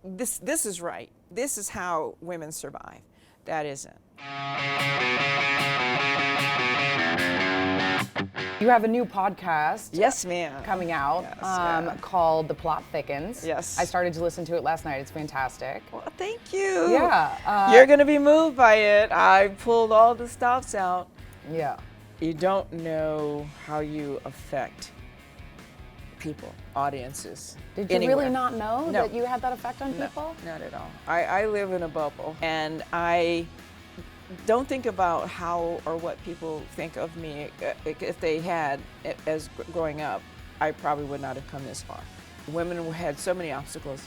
This is right. This is how women survive. That isn't. You have a new podcast. Yes, ma'am. Coming out Yes, called The Plot Thickens. Yes. I started to listen to it last night. It's fantastic. Well, thank you. Yeah. You're going to be moved by it. I pulled all the stops out. Yeah. You don't know how you affect people, audiences. Did you anywhere. really not know No. that you had that effect on people? Not at all. I live in a bubble, and I don't think about how or what people think of me. If they had, as growing up, I probably would not have come this far. Women had so many obstacles,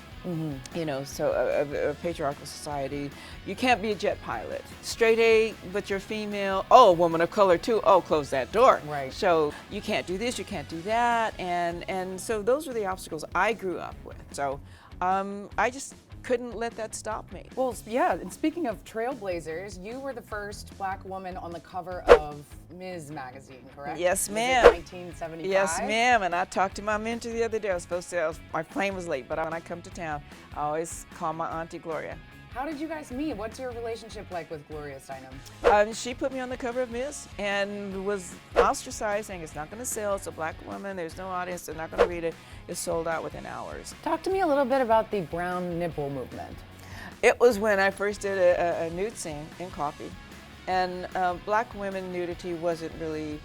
you know, so a patriarchal society. You can't be a jet pilot. Straight A, but you're female. Oh, a woman of color too. Oh, close that door. Right. So you can't do this, you can't do that. And so those were the obstacles I grew up with. So I just couldn't let that stop me. Well, yeah, and speaking of trailblazers, you were the first black woman on the cover of Ms. magazine, correct? Yes, Was it ma'am. 1975? Yes, ma'am. And I talked to my mentor the other day. I was supposed to, my plane was late, but when I come to town, I always call my Auntie Gloria. How did you guys meet? What's your relationship like with Gloria Steinem? She put me on the cover of Ms. and was ostracized, saying it's not going to sell. It's a black woman. There's no audience. They're not going to read it. It's sold out within hours. Talk to me a little bit about the brown nipple movement. It was when I first did a nude scene in Coffee, and black women nudity wasn't really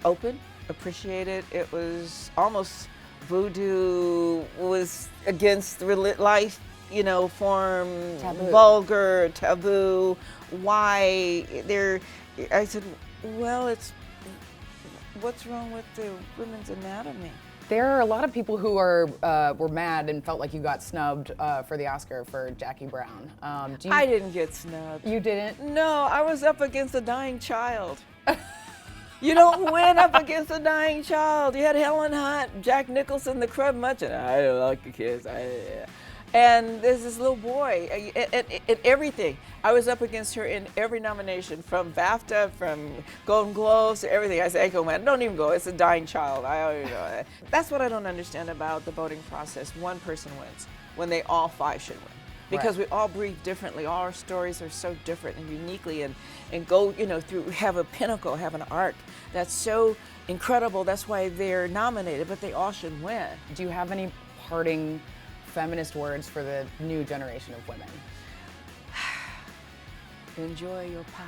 open, appreciated. It was almost voodoo, was against life, you know, form, Taboo. vulgar, taboo. Why there? I said, well, it's what's wrong with the women's anatomy? There are a lot of people who were mad and felt like you got snubbed for the Oscar for Jackie Brown. I didn't get snubbed. You didn't? No, I was up against a dying child. You don't win up against a dying child. You had Helen Hunt, Jack Nicholson, the Crab Merchant. I don't like the kids. And there's this little boy, and everything. I was up against her in every nomination, from BAFTA, from Golden Globes, to everything. I said, Echo Man, don't even go. It's a dying child. I already know that. That's what I don't understand about the voting process. One person wins when they all five should win. Because Right. we all breathe differently. All our stories are so different and uniquely, and go, you know, through, have a pinnacle, have an arc that's so incredible. That's why they're nominated, but they all should win. Do you have any parting feminist words for the new generation of women? Enjoy your power.